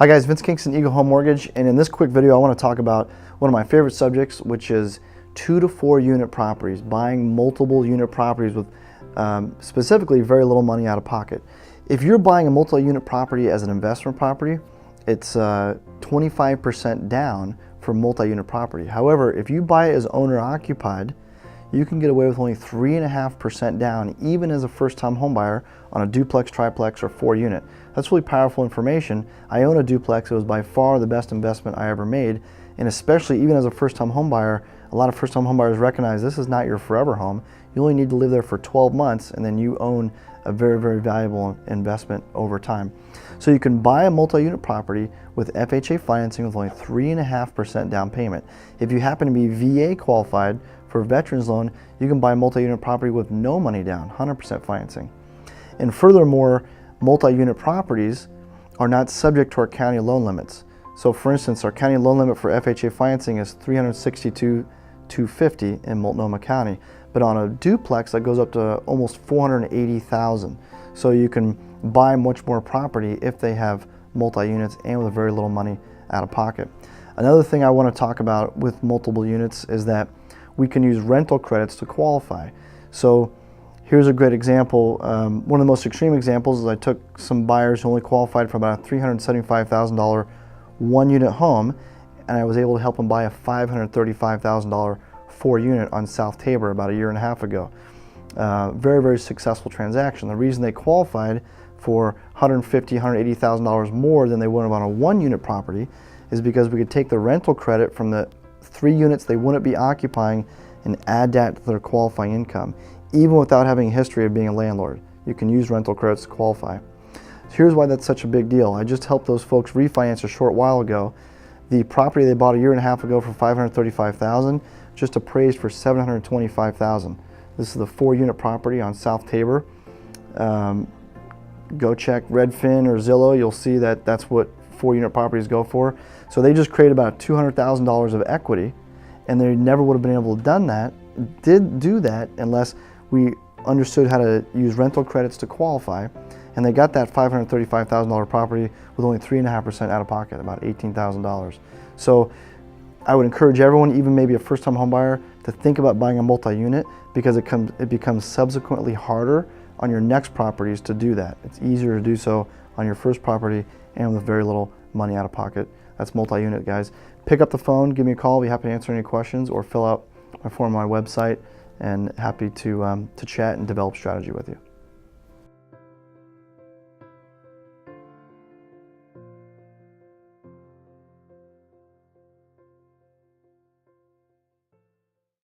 Hi guys, Vince Kingston Eagle Home Mortgage, and in this quick video I want to talk about one of my favorite subjects, which is 2 to 4 unit properties, buying multiple unit properties with specifically very little money out of pocket. If you're buying a multi-unit property as an investment property, it's 25% down for multi-unit property. However, if you buy it as owner occupied, you can get away with only 3.5% down, even as a first-time home buyer on a duplex, triplex, or 4-unit. That's really powerful information. I own a duplex. It was by far the best investment I ever made, and especially even as a first-time home buyer, a lot of first-time home buyers recognize this is not your forever home. You only need to live there for 12 months, and then you own a very, very valuable investment over time. So you can buy a multi-unit property with FHA financing with only 3.5% down payment. If you happen to be VA qualified for a veterans loan, you can buy a multi-unit property with no money down, 100% financing. And furthermore, multi-unit properties are not subject to our county loan limits. So for instance, our county loan limit for FHA financing is $362,250 in Multnomah County. But on a duplex, that goes up to almost $480,000. So you can buy much more property if they have multi-units and with very little money out of pocket. Another thing I want to talk about with multiple units is that we can use rental credits to qualify. So here's a great example. One of the most extreme examples is I took some buyers who only qualified for about a $375,000 one-unit home, and I was able to help them buy a $535,000 4-unit on South Tabor about a year and a half ago. Very, very successful transaction. The reason they qualified for $150,000, $180,000 more than they would have on a one-unit property is because we could take the rental credit from the 3 units they wouldn't be occupying and add that to their qualifying income. Even without having a history of being a landlord, you can use rental credits to qualify. So here's why that's such a big deal. I just helped those folks refinance a short while ago. The property they bought a year and a half ago for $535,000 just appraised for $725,000. This is the 4-unit property on South Tabor. Go check Redfin or Zillow. You'll see that that's what 4-unit properties go for. So they just created about $200,000 of equity, and they never would have been able to do that unless we understood how to use rental credits to qualify. And they got that $535,000 property with only 3.5% out of pocket, about $18,000. So I would encourage everyone, even maybe a first-time home buyer, to think about buying a multi-unit, because it becomes subsequently harder on your next properties to do that. It's easier to do so on your first property and with very little money out of pocket. That's multi-unit, guys. Pick up the phone, give me a call. I'll be happy to answer any questions, or fill out my form on my website, and happy to chat and develop strategy with you.